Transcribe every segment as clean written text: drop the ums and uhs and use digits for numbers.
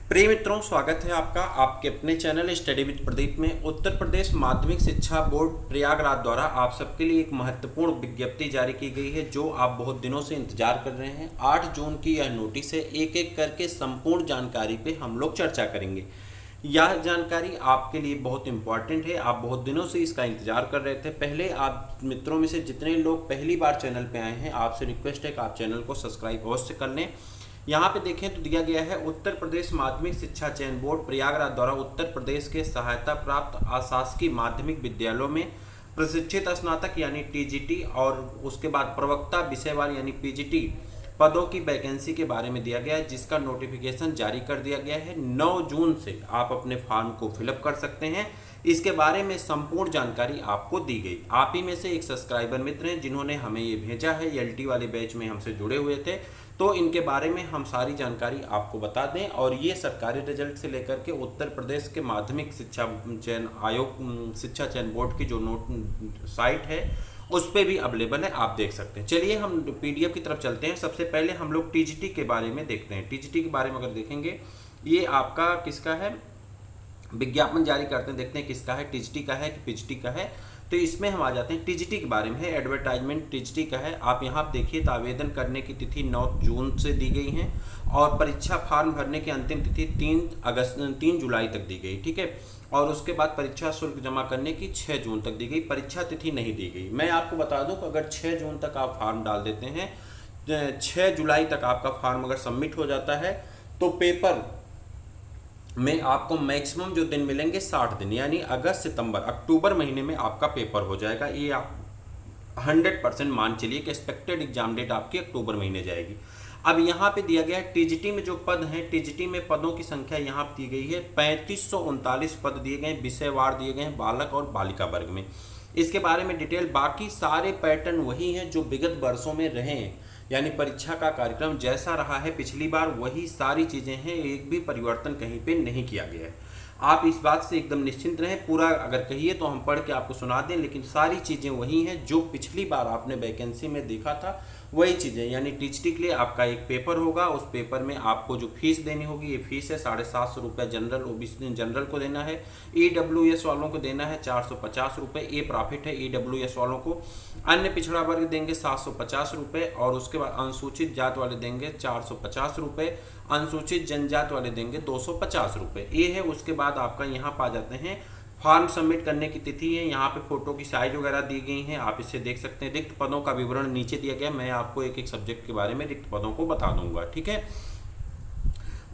प्रिय मित्रों, स्वागत है आपका आपके अपने चैनल स्टडी विद प्रदीप में। उत्तर प्रदेश माध्यमिक शिक्षा बोर्ड प्रयागराज द्वारा आप सबके लिए एक महत्वपूर्ण विज्ञप्ति जारी की गई है, जो आप बहुत दिनों से इंतजार कर रहे हैं। 8 जून की यह नोटिस है। एक एक करके संपूर्ण जानकारी पे हम लोग चर्चा करेंगे। यह जानकारी आपके लिए बहुत इंपॉर्टेंट है। आप बहुत दिनों से इसका इंतजार कर रहे थे। पहले आप मित्रों में से जितने लोग पहली बार चैनल पे आए हैं, आपसे रिक्वेस्ट है कि आप चैनल को सब्सक्राइब अवश्य कर लें। यहाँ पे देखें तो दिया गया है, उत्तर प्रदेश माध्यमिक शिक्षा चयन बोर्ड प्रयागराज द्वारा उत्तर प्रदेश के सहायता प्राप्त अशासकीय माध्यमिक विद्यालयों में प्रशिक्षित स्नातक यानी टीजीटी और उसके बाद प्रवक्ता विषयवार यानी पीजीटी पदों की वैकेंसी के बारे में दिया गया है, जिसका नोटिफिकेशन जारी कर दिया गया है। 9 जून से आप अपने फॉर्म को फिलअप कर सकते हैं। इसके बारे में संपूर्ण जानकारी आपको दी गई। आप ही में से एक सब्सक्राइबर मित्र हैं जिन्होंने हमें ये भेजा है, एलटी वाले बैच में हमसे जुड़े हुए थे, तो इनके बारे में हम सारी जानकारी आपको बता दें। और ये सरकारी रिजल्ट से लेकर के उत्तर प्रदेश के माध्यमिक शिक्षा चयन आयोग शिक्षा चयन बोर्ड की जो साइट है उस पर भी अवेलेबल है, आप देख सकते हैं। चलिए हम पीडीएफ की तरफ चलते हैं। सबसे पहले हम लोग टीजीटी के बारे में देखते हैं। टीजीटी के बारे में अगर देखेंगे, ये आपका किसका है, विज्ञापन जारी करते हैं, देखते हैं किसका है, टीजीटी का है कि पीजीटी का है। तो इसमें हम आ जाते हैं, टीजीटी के बारे में है, एडवर्टाइजमेंट टीजीटी का है। आप यहाँ देखिए तो आवेदन करने की तिथि 9 जून से दी गई है और परीक्षा फॉर्म भरने की अंतिम तिथि 3 जुलाई तक दी गई, ठीक है। और उसके बाद परीक्षा शुल्क जमा करने की 6 जून तक दी गई। परीक्षा तिथि नहीं दी गई। मैं आपको बता दूं कि अगर 6 जून तक आप फॉर्म डाल देते हैं, 6 जुलाई तक आपका फॉर्म अगर सबमिट हो जाता है, तो पेपर में आपको मैक्सिमम जो दिन मिलेंगे 60 दिन, यानी अगस्त सितंबर अक्टूबर महीने में आपका पेपर हो जाएगा। ये आप 100% मान चलिए कि एक्सपेक्टेड एग्जाम डेट आपकी अक्टूबर महीने जाएगी। अब यहाँ पे दिया गया है टीजीटी में जो पद हैं, टीजीटी में पदों की संख्या यहाँ दी गई है 3539 पद दिए गए, विषयवार दिए गए हैं बालक और बालिका वर्ग में। इसके बारे में डिटेल, बाकी सारे पैटर्न वही हैं जो विगत वर्षों में रहे हैं, यानी परीक्षा का कार्यक्रम जैसा रहा है पिछली बार वही सारी चीज़ें हैं, एक भी परिवर्तन कहीं पे नहीं किया गया है। आप इस बात से एकदम निश्चिंत रहें। पूरा अगर कहिए तो हम पढ़ के आपको सुना दें, लेकिन सारी चीज़ें वही हैं जो पिछली बार आपने वैकेंसी में देखा था, वही चीज़ें। यानी टीजीटी के लिए आपका एक पेपर होगा, उस पेपर में आपको जो फीस देनी होगी, ये फीस है 750 रुपये जनरल ओबीसी जनरल को देना है, ईडब्ल्यूएस वालों को देना है 450 रुपये, ये प्रॉफिट है ईडब्ल्यूएस वालों को। अन्य पिछड़ा वर्ग देंगे 750 रुपये और उसके बाद अनुसूचित जात वाले देंगे 450 रुपये, अनुसूचित जनजात वाले देंगे 250 रुपये, ये है। उसके बाद आपका यहाँ पा जाते हैं फॉर्म सबमिट करने की तिथि है। यहाँ पे फोटो की साइज वगैरह दी गई हैं, आप इसे देख सकते हैं। रिक्त पदों का विवरण नीचे दिया गया, मैं आपको एक एक सब्जेक्ट के बारे में रिक्त पदों को बता दूंगा, ठीक है।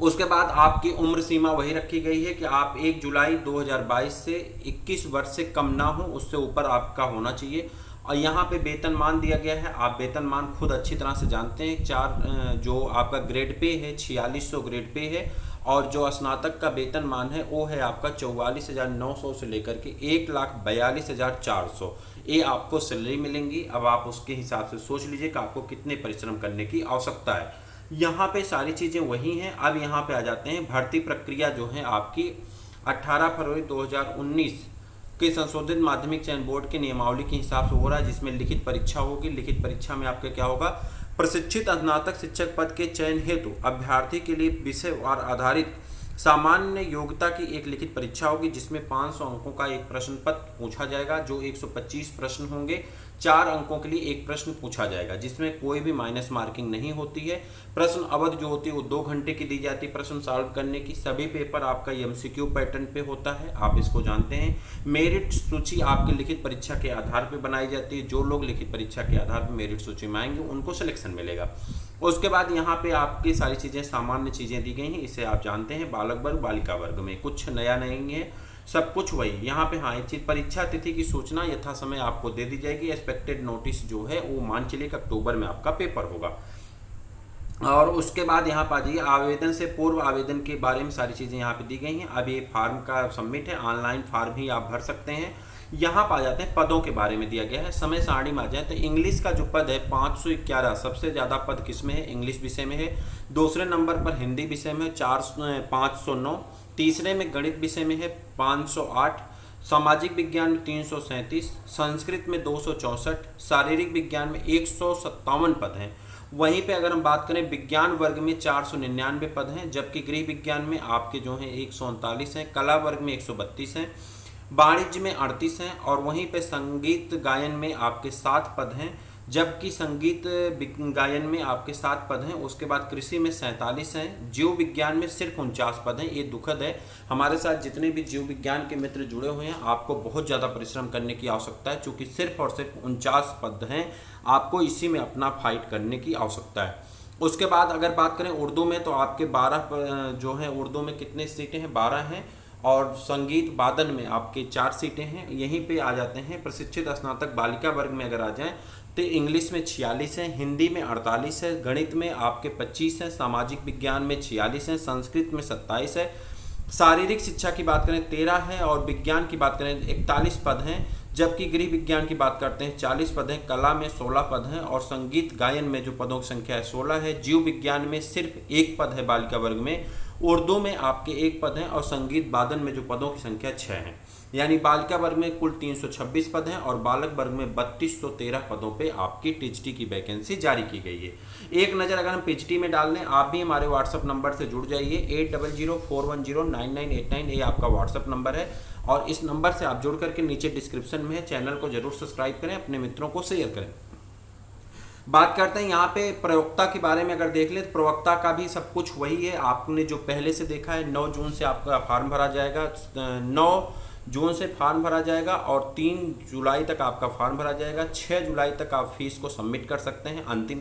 उसके बाद आपकी उम्र सीमा वही रखी गई है कि आप 1 जुलाई 2022 से 21 वर्ष से कम ना हो, उससे ऊपर आपका होना चाहिए। और यहाँ पे वेतनमान दिया गया है, आप वेतनमान खुद अच्छी तरह से जानते हैं। जो आपका ग्रेड पे है 4600 ग्रेड पे है, और जो स्नातक का वेतनमान है वो है आपका 44,900 से लेकर के 1,42,400, ये आपको सैलरी मिलेंगी। अब आप उसके हिसाब से सोच लीजिए कि आपको कितने परिश्रम करने की आवश्यकता है। यहाँ पे सारी चीज़ें वही हैं। अब यहाँ पे आ जाते हैं, भर्ती प्रक्रिया जो है आपकी 18 फरवरी 2019 के संशोधित माध्यमिक चयन बोर्ड के नियमावली के हिसाब से हो रहा है, जिसमें लिखित परीक्षा होगी। लिखित परीक्षा में आपका क्या होगा, प्रशिक्षित स्नातक शिक्षक पद के चयन हेतु अभ्यर्थी के लिए विषयवार आधारित सामान्य योग्यता की एक लिखित परीक्षा होगी, जिसमें 500 अंकों का एक प्रश्न पत्र पूछा जाएगा, जो 125 प्रश्न होंगे। 4 अंकों के लिए एक प्रश्न पूछा जाएगा, जिसमें कोई भी माइनस मार्किंग नहीं होती है। प्रश्न अवधि जो होती है वो 2 घंटे की दी जाती है प्रश्न सॉल्व करने की। सभी पेपर आपका एमसीक्यू पैटर्न पे होता है, आप इसको जानते हैं। मेरिट सूची आपकी लिखित परीक्षा के आधार पर बनाई जाती है। जो लोग लिखित परीक्षा के आधार पर मेरिट सूची में आएंगे उनको सिलेक्शन मिलेगा। उसके बाद यहाँ पे आपकी सारी चीज़ें सामान्य चीज़ें दी गई हैं, इसे आप जानते हैं। बालक वर्ग बालिका वर्ग में कुछ नया नहीं है, सब कुछ वही। यहाँ पे हाँ एक चीज़, परीक्षा तिथि की सूचना यथा समय आपको दे दी जाएगी। एक्सपेक्टेड नोटिस जो है वो मान चलिए कि अक्टूबर में आपका पेपर होगा। और उसके बाद यहाँ पर आ जाइए, आवेदन से पूर्व आवेदन के बारे में सारी चीज़ें यहाँ पे दी गई हैं। अब ये फॉर्म का सबमिट है, ऑनलाइन फॉर्म ही आप भर सकते हैं। यहाँ पर आ जाते हैं, पदों के बारे में दिया गया है। समय सारणी में आ जाए तो इंग्लिश का जो पद है 511, सबसे ज़्यादा पद किस में है, इंग्लिश विषय में है। दूसरे नंबर पर हिंदी विषय में 509, तीसरे में गणित विषय में है 508, सामाजिक विज्ञान में 337, संस्कृत में 264, शारीरिक विज्ञान में 157 पद हैं। वहीं पे अगर हम बात करें विज्ञान वर्ग में 499 पद हैं, जबकि गृह विज्ञान में आपके जो हैं 139 हैं, कला वर्ग में 132 हैं, वाणिज्य में 38 हैं, और वहीं पे संगीत गायन में आपके 7 पद हैं, जबकि संगीत गायन में आपके 7 पद हैं। उसके बाद कृषि में 47 हैं, जीव विज्ञान में सिर्फ 49 पद हैं। ये दुखद है। हमारे साथ जितने भी जीव विज्ञान के मित्र जुड़े हुए हैं, आपको बहुत ज़्यादा परिश्रम करने की आवश्यकता है, चूँकि सिर्फ और सिर्फ 49 पद हैं। आपको इसी में अपना फाइट करने की आवश्यकता है। उसके बाद अगर बात करें उर्दू में, तो आपके 12 जो हैं उर्दू में कितने सीटें हैं, 12 हैं, और संगीत वादन में आपके 4 सीटें हैं। यहीं पे आ जाते हैं प्रशिक्षित स्नातक बालिका वर्ग में अगर आ जाएं तो इंग्लिश में 46 हैं, हिंदी में 48 है, गणित में आपके 25 हैं, सामाजिक विज्ञान में 46 हैं, संस्कृत में 27 है, शारीरिक शिक्षा की बात करें 13 है, और विज्ञान की बात करें 41 पद हैं, जबकि गृह विज्ञान की बात करते हैं 40 पद हैं, कला में 16 पद हैं, और संगीत गायन में जो पदों की संख्या है 16 है। जीव विज्ञान में सिर्फ 1 पद है बालिका वर्ग में, उर्दू में आपके 1 पद हैं, और संगीत वादन में जो पदों की संख्या 6 है। यानी बालिका वर्ग में कुल 326 पद हैं, और बालक वर्ग में 3213 पदों पे आपकी टीचटी की वैकेंसी जारी की गई है। एक नज़र अगर हम पीएचडी में डाल लें, आप भी हमारे व्हाट्सअप नंबर से जुड़ जाइए। 8004109989 ये आपका व्हाट्सअप नंबर है, और इस नंबर से आप जुड़ करके नीचे डिस्क्रिप्शन में है, चैनल को जरूर सब्सक्राइब करें, अपने मित्रों को शेयर करें। बात करते हैं यहाँ पे प्रवक्ता के बारे में। अगर देख लें तो प्रवक्ता का भी सब कुछ वही है, आपने जो पहले से देखा है। 9 जून से आपका फॉर्म भरा जाएगा, 9 जून से फॉर्म भरा जाएगा, और 3 जुलाई तक आपका फॉर्म भरा जाएगा। 6 जुलाई तक आप फीस को सबमिट कर सकते हैं, अंतिम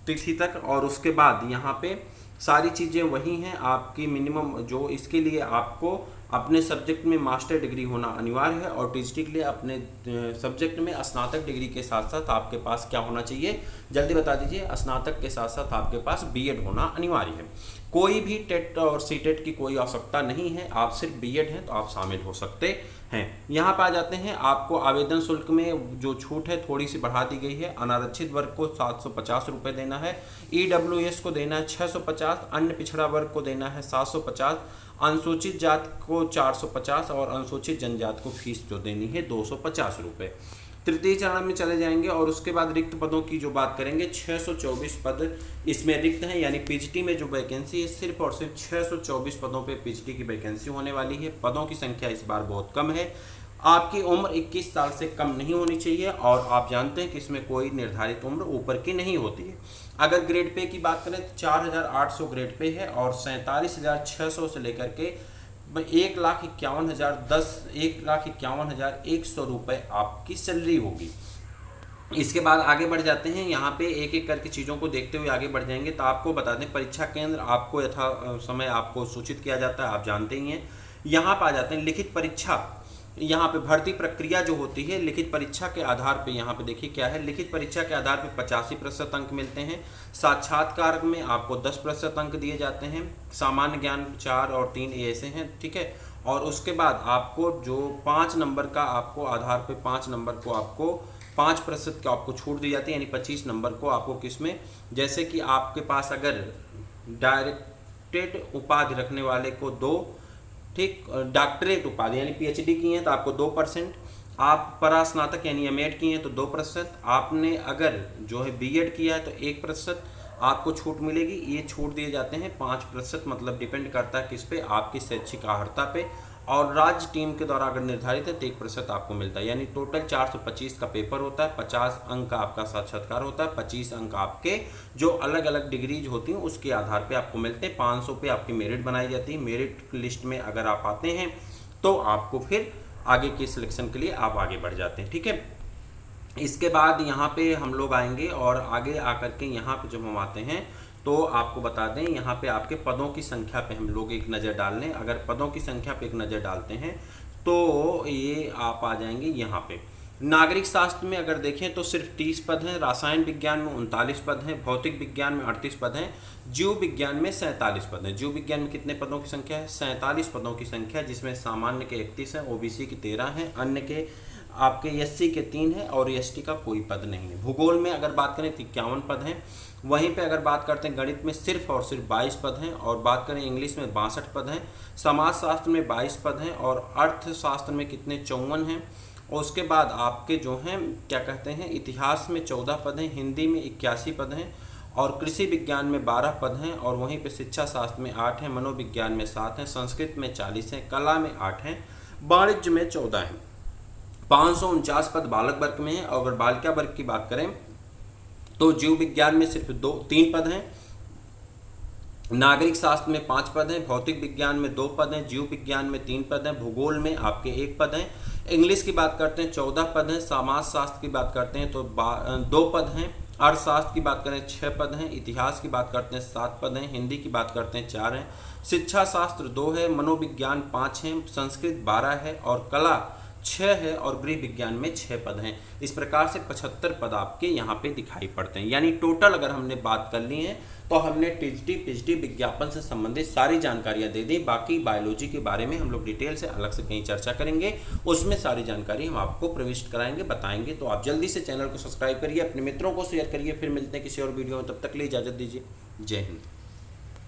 तिथि तक। और उसके बाद यहाँ पे सारी चीज़ें वही हैं आपकी। मिनिमम जो इसके लिए आपको अपने सब्जेक्ट में मास्टर डिग्री होना अनिवार्य है, और टीचटी के लिए अपने सब्जेक्ट में स्नातक डिग्री के साथ साथ आपके पास क्या होना चाहिए, जल्दी बता दीजिए। स्नातक के साथ साथ आपके पास बीएड होना अनिवार्य है। कोई भी टेट और सीटेट की कोई आवश्यकता नहीं है, आप सिर्फ बीएड हैं तो आप शामिल हो सकते हैं। यहाँ पर आ जाते हैं, आपको आवेदन शुल्क में जो छूट है थोड़ी सी बढ़ा दी गई है। अनारक्षित वर्ग को 750 रुपये देना है, ईडब्ल्यूएस को देना है 650, अन्य पिछड़ा वर्ग को देना है 750, अनुसूचित जाति को 450, और अनुसूचित जनजाति को फीस जो देनी है 250 रुपये। तृतीय चरण में चले जाएंगे, और उसके बाद रिक्त पदों की जो बात करेंगे, 624 पद इसमें रिक्त हैं। यानी पीएचडी में जो वैकेंसी है सिर्फ और सिर्फ 624 पदों पे पीएचडी की वैकेंसी होने वाली है। पदों की संख्या इस बार बहुत कम है। आपकी उम्र 21 साल से कम नहीं होनी चाहिए, और आप जानते हैं कि इसमें कोई निर्धारित उम्र ऊपर की नहीं होती है। अगर ग्रेड पे की बात करें तो 4800 ग्रेड पे है, और 47,600 से लेकर के 1,51,100 रुपये आपकी सैलरी होगी। इसके बाद आगे बढ़ जाते हैं, यहाँ पे एक एक करके चीज़ों को देखते हुए आगे बढ़ जाएंगे। तो आपको बता दें, परीक्षा केंद्र आपको यथा समय आपको सूचित किया जाता है, आप जानते ही हैं। यहाँ पर आ जाते हैं लिखित परीक्षा। यहाँ पे भर्ती प्रक्रिया जो होती है लिखित परीक्षा के आधार पे, यहाँ पे देखिए क्या है। लिखित परीक्षा के आधार पे 85% अंक मिलते हैं। साक्षात्कार में आपको 10% अंक दिए जाते हैं। सामान्य ज्ञान 4 और 3 ऐसे हैं, ठीक है। और उसके बाद आपको जो 5 नंबर का आपको आधार पे 5 नंबर को आपको 5% की आपको छूट दी जाती है, यानी 25 नंबर को आपको किसमें, जैसे कि आपके पास अगर डायरेक्टेड उपाधि रखने वाले को 2, ठीक, डॉक्टरेट उपाधि यानी पीएचडी की हैं तो आपको 2%, आप परास्नातक यानी एमएड की हैं तो 2%, आपने अगर जो है बीएड किया है तो 1% आपको छूट मिलेगी। ये छूट दिए जाते हैं 5%, मतलब डिपेंड करता है किस पे, आपकी शैक्षिक अर्हता पे। और राज्य टीम के द्वारा अगर निर्धारित है तो 1% आपको मिलता है। यानी टोटल 425 का पेपर होता है, 50 अंक का आपका साक्षात्कार होता है, 25 अंक आपके जो अलग अलग डिग्रीज होती हैं उसके आधार पे आपको मिलते हैं। 500 पे आपकी मेरिट बनाई जाती है। मेरिट लिस्ट में अगर आप आते हैं तो आपको फिर आगे के सिलेक्शन के लिए आप आगे बढ़ जाते हैं, ठीक है। इसके बाद यहाँ पे हम लोग आएंगे, और आगे आकर के यहाँ पे जब हम आते हैं तो आपको बता दें, यहाँ पे आपके पदों की संख्या पे हम लोग एक नज़र डाल लें। अगर पदों की संख्या पे एक नज़र डालते हैं तो ये आप आ जाएंगे यहाँ पे। नागरिक शास्त्र में अगर देखें तो सिर्फ 30 पद हैं, रसायन विज्ञान में 39 पद हैं, भौतिक विज्ञान में 38 पद हैं, जीव विज्ञान में 47 पद हैं। जीव विज्ञान में कितने पदों की संख्या है? 47 पदों की संख्या, जिसमें सामान्य के 31 हैं, ओबीसी के 13 हैं, अन्य के आपके एससी के 3 हैं, और एसटी का कोई पद नहीं है। भूगोल में अगर बात करें तो 51 पद हैं। वहीं पे अगर बात करते हैं गणित में सिर्फ और सिर्फ 22 पद हैं, और बात करें इंग्लिश में 62 पद हैं, समाजशास्त्र में 22 पद हैं, और अर्थशास्त्र में कितने 54 हैं। और उसके बाद आपके जो हैं क्या कहते हैं, इतिहास में 14 पद हैं, हिंदी में 81 पद हैं, और कृषि विज्ञान में 12 पद हैं, और वहीं पे शिक्षा शास्त्र में 8 हैं, मनोविज्ञान में 7 हैं, संस्कृत में 40 हैं, कला में 8 हैं, वाणिज्य में 14 हैं। 549 पद बालक वर्ग में हैं। और अगर बालिका वर्ग की बात करें तो जीव विज्ञान में सिर्फ 3 पद हैं, नागरिक शास्त्र में 5 पद हैं, भौतिक विज्ञान में 2 पद हैं, जीव विज्ञान में 3 पद हैं, भूगोल में आपके 1 पद हैं, इंग्लिश की बात करते हैं 14 पद हैं, समाज शास्त्र की बात करते हैं तो 2 पद हैं, अर्थशास्त्र की बात करें 6 पद हैं, इतिहास की बात करते हैं 7 पद हैं, हिंदी की बात करते हैं 4 हैं, शिक्षा शास्त्र 2 है, मनोविज्ञान 5 हैं, संस्कृत 12 है, और कला 6 है, और गृह विज्ञान में 6 पद हैं। इस प्रकार से 75 पद आपके यहाँ पे दिखाई पड़ते हैं। यानी टोटल अगर हमने बात कर ली है तो हमने टीजीटी पीजीटी विज्ञापन से संबंधित सारी जानकारियाँ दे दी। बाकी बायोलॉजी के बारे में हम लोग डिटेल से अलग से कहीं चर्चा करेंगे, उसमें सारी जानकारी हम आपको प्रविष्ट कराएंगे, बताएंगे। तो आप जल्दी से चैनल को सब्सक्राइब करिए, अपने मित्रों को शेयर करिए। फिर मिलते हैं किसी और वीडियो में, तब तक के लिए इजाज़त दीजिए। जय हिंद।